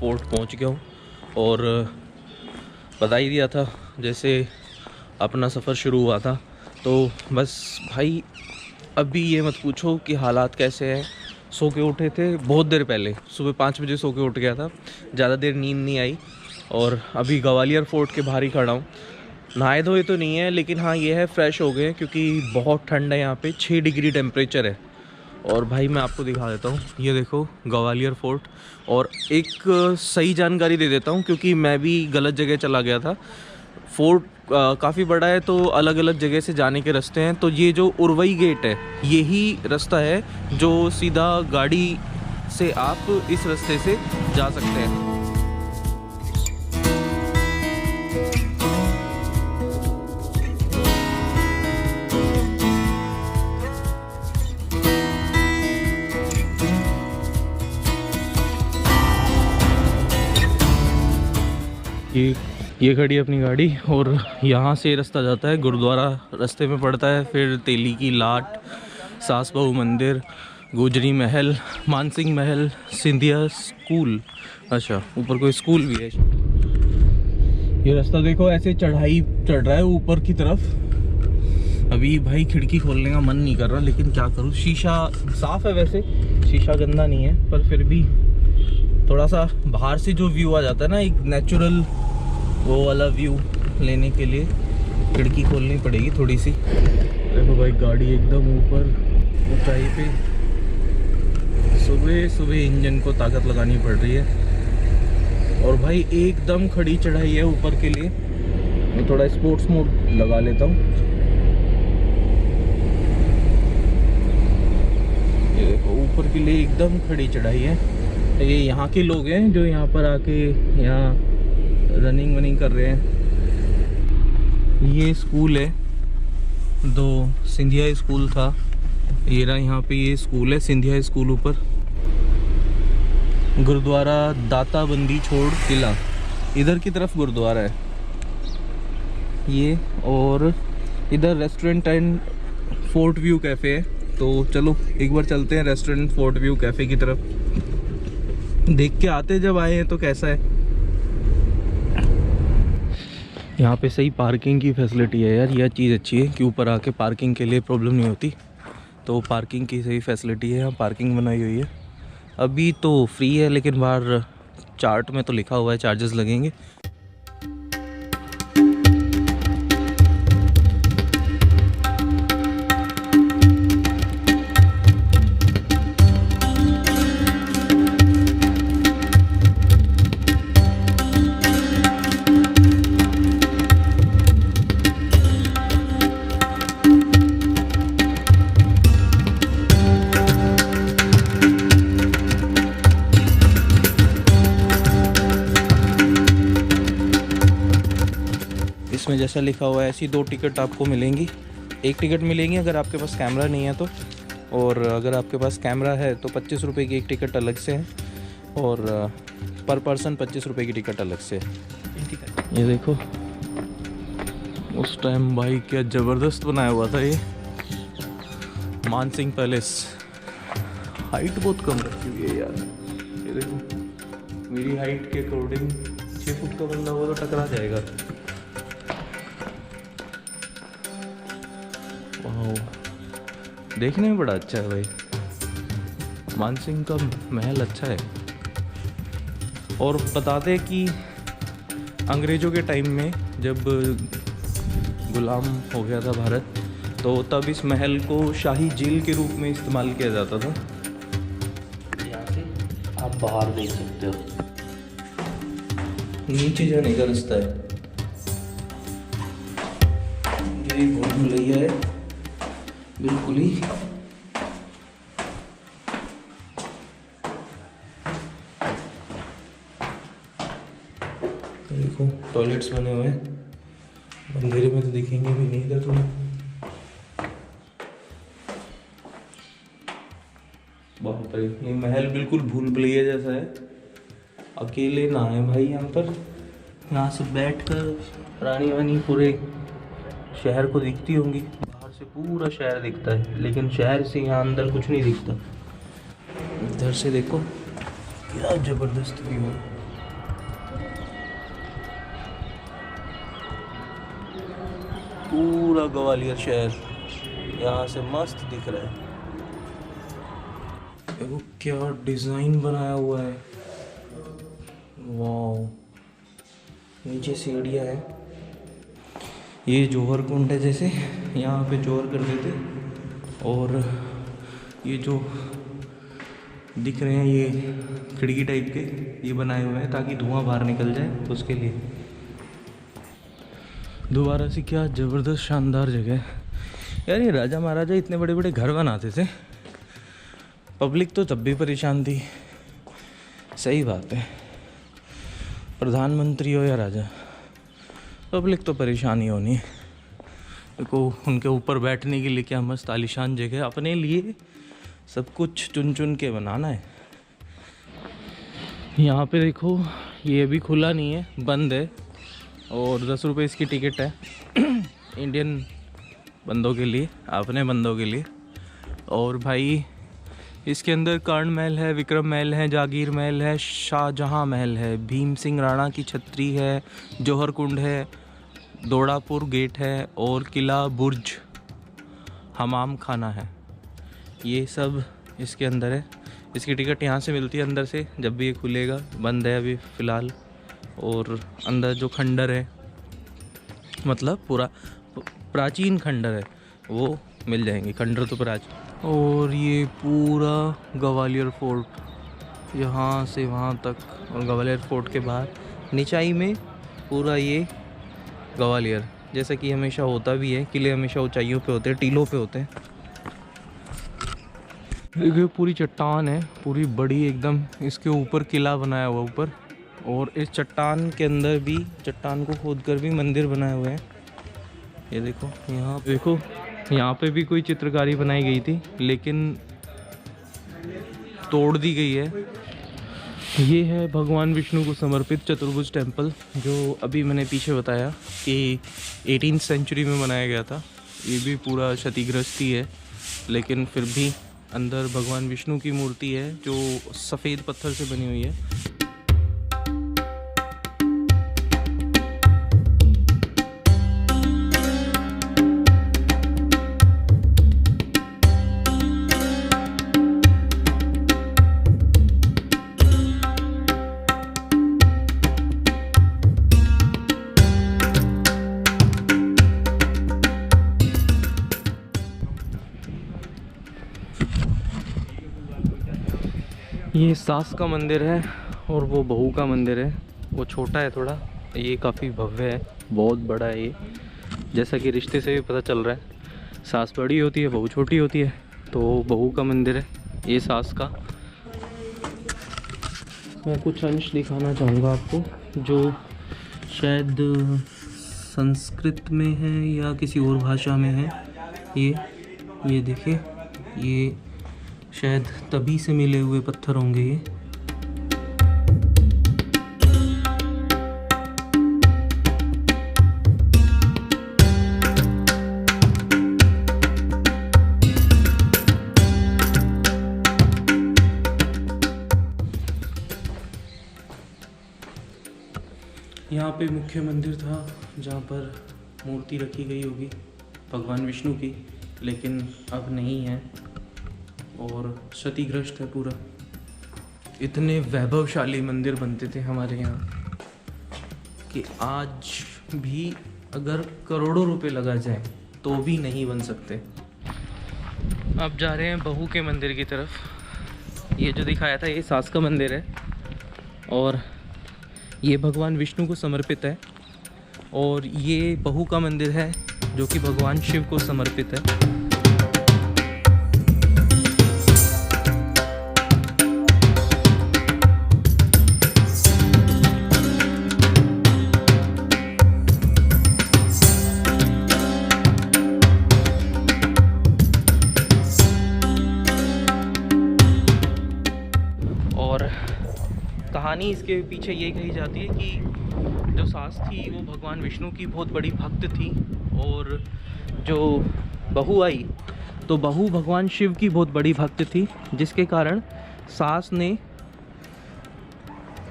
Fort पहुंच गया हूँ। और बता ही दिया था जैसे अपना सफ़र शुरू हुआ था। तो बस भाई अभी ये मत पूछो कि हालात कैसे हैं। सो के उठे थे बहुत देर पहले, सुबह 5 बजे सो के उठ गया था, ज़्यादा देर नींद नहीं आई। और अभी ग्वालियर फोर्ट के बाहर ही खड़ा हूँ। नहाए धोए तो नहीं है, लेकिन हाँ ये है फ्रेश हो गए क्योंकि बहुत ठंड है यहाँ पे, 6 डिग्री टेम्परेचर है। और भाई मैं आपको दिखा देता हूँ, ये देखो ग्वालियर फोर्ट। और एक सही जानकारी दे देता हूँ क्योंकि मैं भी गलत जगह चला गया था। फोर्ट काफ़ी बड़ा है तो अलग अलग जगह से जाने के रास्ते हैं। तो ये जो उरवई गेट है यही रास्ता है जो सीधा गाड़ी से आप इस रास्ते से जा सकते हैं। ये खड़ी है अपनी गाड़ी और यहाँ से रास्ता जाता है गुरुद्वारा, रास्ते में पड़ता है, फिर तेली की लाट, सास बहू मंदिर, गुजरी महल, मानसिंह महल, सिंधिया स्कूल। अच्छा ऊपर कोई स्कूल भी है। ये रास्ता देखो ऐसे चढ़ाई चढ़ रहा है ऊपर की तरफ। अभी भाई खिड़की खोलने का मन नहीं कर रहा, लेकिन क्या करूँ, शीशा साफ़ है वैसे, शीशा गंदा नहीं है, पर फिर भी थोड़ा सा बाहर से जो व्यू आ जाता है ना, एक नेचुरल वो वाला व्यू लेने के लिए खिड़की खोलनी पड़ेगी थोड़ी सी। देखो भाई गाड़ी एकदम ऊपर ऊंचाई पे, सुबह सुबह इंजन को ताकत लगानी पड़ रही है। और भाई एकदम खड़ी चढ़ाई है ऊपर के लिए। मैं थोड़ा स्पोर्ट्स मोड लगा लेता हूँ। ये देखो ऊपर के लिए एकदम खड़ी चढ़ाई है। ये यहाँ के लोग हैं जो यहाँ पर आके यहाँ रनिंग वनिंग कर रहे हैं। ये स्कूल है, दो सिंधिया स्कूल था, ये रहा यहाँ पे, ये स्कूल है सिंधिया स्कूल। ऊपर गुरुद्वारा दाता बंदी छोड़ किला, इधर की तरफ गुरुद्वारा है ये। और इधर restaurant and fort view cafe है। तो चलो एक बार चलते हैं रेस्टोरेंट फोर्ट व्यू कैफ़े की तरफ, देख के आते जब आए हैं तो कैसा है। यहाँ पे सही पार्किंग की फैसिलिटी है यार, यह चीज़ अच्छी है कि ऊपर आके पार्किंग के लिए प्रॉब्लम नहीं होती। तो पार्किंग की सही फैसिलिटी है, यहाँ पार्किंग बनाई हुई है। अभी तो फ्री है, लेकिन बाहर चार्ट में तो लिखा हुआ है चार्जेस लगेंगे। इसमें जैसा लिखा हुआ है ऐसी 2 टिकट आपको मिलेंगी। एक टिकट मिलेंगी अगर आपके पास कैमरा नहीं है तो, और अगर आपके पास कैमरा है तो 25 रुपये की एक टिकट अलग से है, और पर पर्सन 25 रुपये की टिकट अलग से है। ये देखो उस टाइम भाई क्या ज़बरदस्त बनाया हुआ था ये मानसिंह पैलेस। हाइट बहुत कम रखी हुई है यार। ये देखो मेरी हाइट के अकॉर्डिंग 6 फुट का बंदा वो तो टकरा जाएगा। देखने में बड़ा अच्छा है भाई, मानसिंह का महल अच्छा है। और बताते कि अंग्रेज़ों के टाइम में जब गुलाम हो गया था भारत, तो तब इस महल को शाही जेल के रूप में इस्तेमाल किया जाता था। यहाँ से आप बाहर देख सकते हो, नीचे जाने का रास्ता है। ये भूल भुलैया है बिल्कुल ही। देखो टॉयलेट्स बने हुए हैं, अंधेरे में तो दिखेंगे भी नहीं इधर तुम्हें। बहुत ये महल बिल्कुल भूल भुलैया जैसा है। अकेले ना है भाई यहाँ पर, यहाँ से बैठकर रानी वानी पूरे शहर को दिखती होंगी। बाहर से पूरा शहर दिखता है, लेकिन शहर से यहाँ अंदर कुछ नहीं दिखता। इधर से देखो क्या ज़बरदस्त व्यू है। पूरा ग्वालियर शहर यहाँ से मस्त दिख रहा है। देखो क्या डिज़ाइन बनाया हुआ है, वाह। नीचे सीढ़ियाँ हैं, ये जौहर कुंड है, जैसे यहाँ पे जौहर करते थे। और ये जो दिख रहे हैं ये खिड़की टाइप के ये बनाए हुए हैं ताकि धुआं बाहर निकल जाए, तो उसके लिए। दोबारा से क्या ज़बरदस्त शानदार जगह है यार। ये राजा महाराजा इतने बड़े बड़े घर बनाते थे, पब्लिक तो तब भी परेशान थी। सही बात है, प्रधानमंत्री हो या राजा, पब्लिक तो परेशान ही होनी। देखो उनके ऊपर बैठने के लिए क्या मस्त आलीशान जगह, अपने लिए सब कुछ चुन चुन के बनाना है। यहाँ पे देखो ये अभी खुला नहीं है, बंद है, और 10 रुपये इसकी टिकट है इंडियन बंदों के लिए, अपने बंदों के लिए। और भाई इसके अंदर कर्ण महल है, विक्रम महल है, जागीर महल है, शाहजहां महल है, भीम सिंह राणा की छतरी है, जौहर कुंड है, दौड़ापुर गेट है, और किला बुर्ज हमाम खाना है। ये सब इसके अंदर है। इसकी टिकट यहाँ से मिलती है अंदर से, जब भी ये खुलेगा। बंद है अभी फ़िलहाल। और अंदर जो खंडर है, मतलब पूरा प्राचीन खंडर है, वो मिल जाएंगे। खंडर तो प्राचीन। और ये पूरा ग्वालियर फोर्ट यहाँ से वहाँ तक, और ग्वालियर फोर्ट के बाहर निचाई में पूरा ये ग्वालियर, जैसा कि हमेशा होता भी है। किले हमेशा ऊंचाइयों पे होते हैं, टीलों पे होते हैं। देखिए पूरी चट्टान है, पूरी बड़ी एकदम, इसके ऊपर किला बनाया हुआ ऊपर। और इस चट्टान के अंदर भी, चट्टान को खोदकर भी मंदिर बनाए हुए हैं। ये देखो, यहाँ देखो, यहाँ पे भी कोई चित्रकारी बनाई गई थी लेकिन तोड़ दी गई है। ये है भगवान विष्णु को समर्पित चतुर्भुज टेम्पल, जो अभी मैंने पीछे बताया कि 18वीं सेंचुरी में बनाया गया था। ये भी पूरा क्षतिग्रस्त ही है, लेकिन फिर भी अंदर भगवान विष्णु की मूर्ति है जो सफ़ेद पत्थर से बनी हुई है। ये सास का मंदिर है और वो बहू का मंदिर है। वो छोटा है थोड़ा, ये काफ़ी भव्य है, बहुत बड़ा है ये। जैसा कि रिश्ते से भी पता चल रहा है, सास बड़ी होती है, बहू छोटी होती है। तो बहू का मंदिर है ये, सास का। मैं कुछ अंश दिखाना चाहूँगा आपको, जो शायद संस्कृत में है या किसी और भाषा में है। ये देखिए, ये शायद तभी से मिले हुए पत्थर होंगे ये। यहाँ पे मुख्य मंदिर था जहाँ पर मूर्ति रखी गई होगी भगवान विष्णु की, लेकिन अब नहीं है और क्षतिग्रस्त है पूरा। इतने वैभवशाली मंदिर बनते थे हमारे यहाँ कि आज भी अगर करोड़ों रुपए लगा जाए तो भी नहीं बन सकते। अब जा रहे हैं बहू के मंदिर की तरफ। ये जो दिखाया था ये सास का मंदिर है और ये भगवान विष्णु को समर्पित है। और ये बहू का मंदिर है जो कि भगवान शिव को समर्पित है। कहानी इसके पीछे ये कही जाती है कि जो सास थी वो भगवान विष्णु की बहुत बड़ी भक्त थी, और जो बहू आई तो बहू भगवान शिव की बहुत बड़ी भक्त थी, जिसके कारण सास ने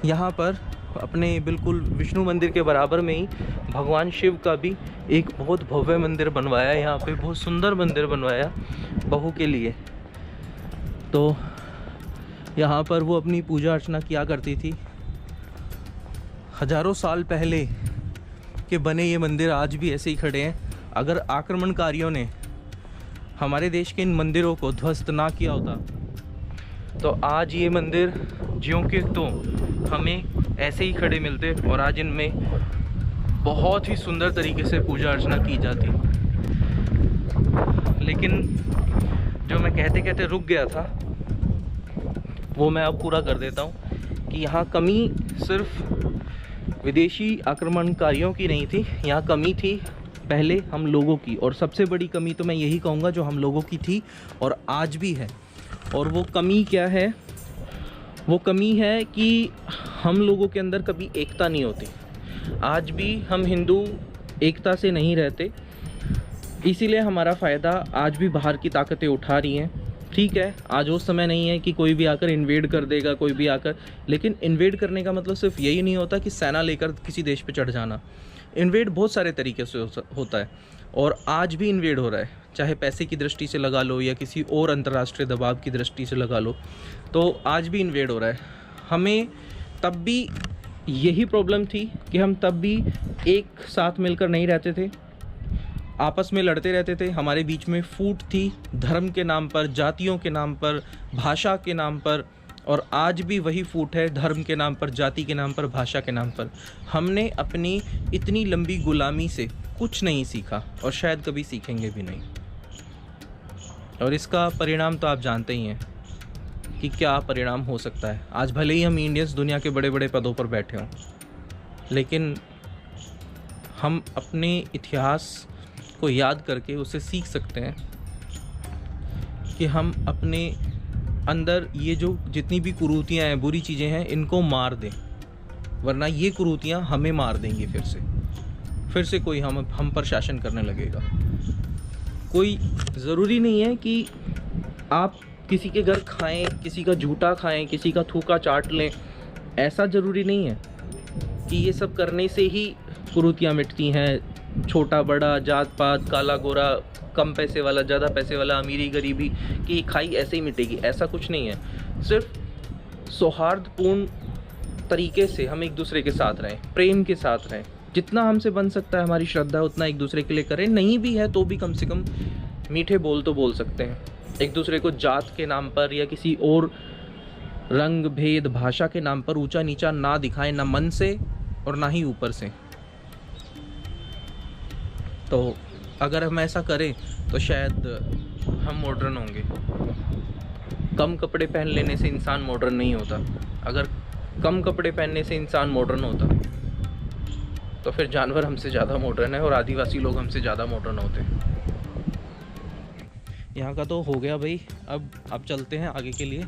यहाँ पर अपने बिल्कुल विष्णु मंदिर के बराबर में ही भगवान शिव का भी एक बहुत भव्य मंदिर बनवाया है यहाँ पे, बहुत सुंदर मंदिर बनवाया बहू के लिए। तो यहाँ पर वो अपनी पूजा अर्चना किया करती थी। हजारों साल पहले के बने ये मंदिर आज भी ऐसे ही खड़े हैं। अगर आक्रमणकारियों ने हमारे देश के इन मंदिरों को ध्वस्त ना किया होता तो आज ये मंदिर ज्यों के तो हमें ऐसे ही खड़े मिलते और आज इनमें बहुत ही सुंदर तरीके से पूजा अर्चना की जाती। लेकिन जो मैं कहते कहते रुक गया था वो मैं अब पूरा कर देता हूँ कि यहाँ कमी सिर्फ विदेशी आक्रमणकारियों की नहीं थी, यहाँ कमी थी पहले हम लोगों की। और सबसे बड़ी कमी तो मैं यही कहूँगा जो हम लोगों की थी और आज भी है। और वो कमी क्या है? वो कमी है कि हम लोगों के अंदर कभी एकता नहीं होती। आज भी हम हिंदू एकता से नहीं रहते, इसीलिए हमारा फ़ायदा आज भी बाहर की ताकतें उठा रही हैं। ठीक है, आज वो समय नहीं है कि कोई भी आकर इन्वेड कर देगा, कोई भी आकर। लेकिन इन्वेड करने का मतलब सिर्फ यही नहीं होता कि सेना लेकर किसी देश पे चढ़ जाना। इन्वेड बहुत सारे तरीके से होता है और आज भी इन्वेड हो रहा है, चाहे पैसे की दृष्टि से लगा लो या किसी और अंतर्राष्ट्रीय दबाव की दृष्टि से लगा लो, तो आज भी इन्वेड हो रहा है। हमें तब भी यही प्रॉब्लम थी कि हम तब भी एक साथ मिलकर नहीं रहते थे, आपस में लड़ते रहते थे। हमारे बीच में फूट थी धर्म के नाम पर, जातियों के नाम पर, भाषा के नाम पर। और आज भी वही फूट है, धर्म के नाम पर, जाति के नाम पर, भाषा के नाम पर। हमने अपनी इतनी लंबी गुलामी से कुछ नहीं सीखा और शायद कभी सीखेंगे भी नहीं। और इसका परिणाम तो आप जानते ही हैं कि क्या परिणाम हो सकता है। आज भले ही हम इंडियंस दुनिया के बड़े बड़े पदों पर बैठे हों, लेकिन हम अपने इतिहास को याद करके उसे सीख सकते हैं कि हम अपने अंदर ये जो जितनी भी कुरीतियाँ हैं, बुरी चीज़ें हैं, इनको मार दें, वरना ये कुरीतियाँ हमें मार देंगी। फिर से कोई हम पर शासन करने लगेगा। कोई ज़रूरी नहीं है कि आप किसी के घर खाएं, किसी का झूठा खाएं, किसी का थूका चाट लें। ऐसा ज़रूरी नहीं है कि ये सब करने से ही कुरीतियाँ मिटती हैं। छोटा बड़ा, जात पात, काला गोरा, कम पैसे वाला, ज़्यादा पैसे वाला, अमीरी गरीबी की खाई ऐसे ही मिटेगी, ऐसा कुछ नहीं है। सिर्फ सौहार्दपूर्ण तरीके से हम एक दूसरे के साथ रहें, प्रेम के साथ रहें। जितना हमसे बन सकता है, हमारी श्रद्धा उतना एक दूसरे के लिए करें। नहीं भी है तो भी कम से कम मीठे बोल तो बोल सकते हैं। एक दूसरे को जात के नाम पर या किसी और रंग भेद भाषा के नाम पर ऊंचा नीचा ना दिखाएं, ना मन से और ना ही ऊपर से। तो अगर हम ऐसा करें तो शायद हम मॉडर्न होंगे। कम कपड़े पहन लेने से इंसान मॉडर्न नहीं होता। अगर कम कपड़े पहनने से इंसान मॉडर्न होता तो फिर जानवर हमसे ज़्यादा मॉडर्न है और आदिवासी लोग हमसे ज़्यादा मॉडर्न होते हैं। यहाँ का तो हो गया भाई। अब चलते हैं आगे के लिए,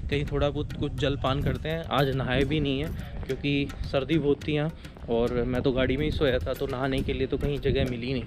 कहीं थोड़ा बहुत कुछ जलपान करते हैं। आज नहाए भी नहीं है क्योंकि सर्दी बहुत थी यहाँ और मैं तो गाड़ी में ही सोया था, तो नहाने के लिए तो कहीं जगह मिली नहीं।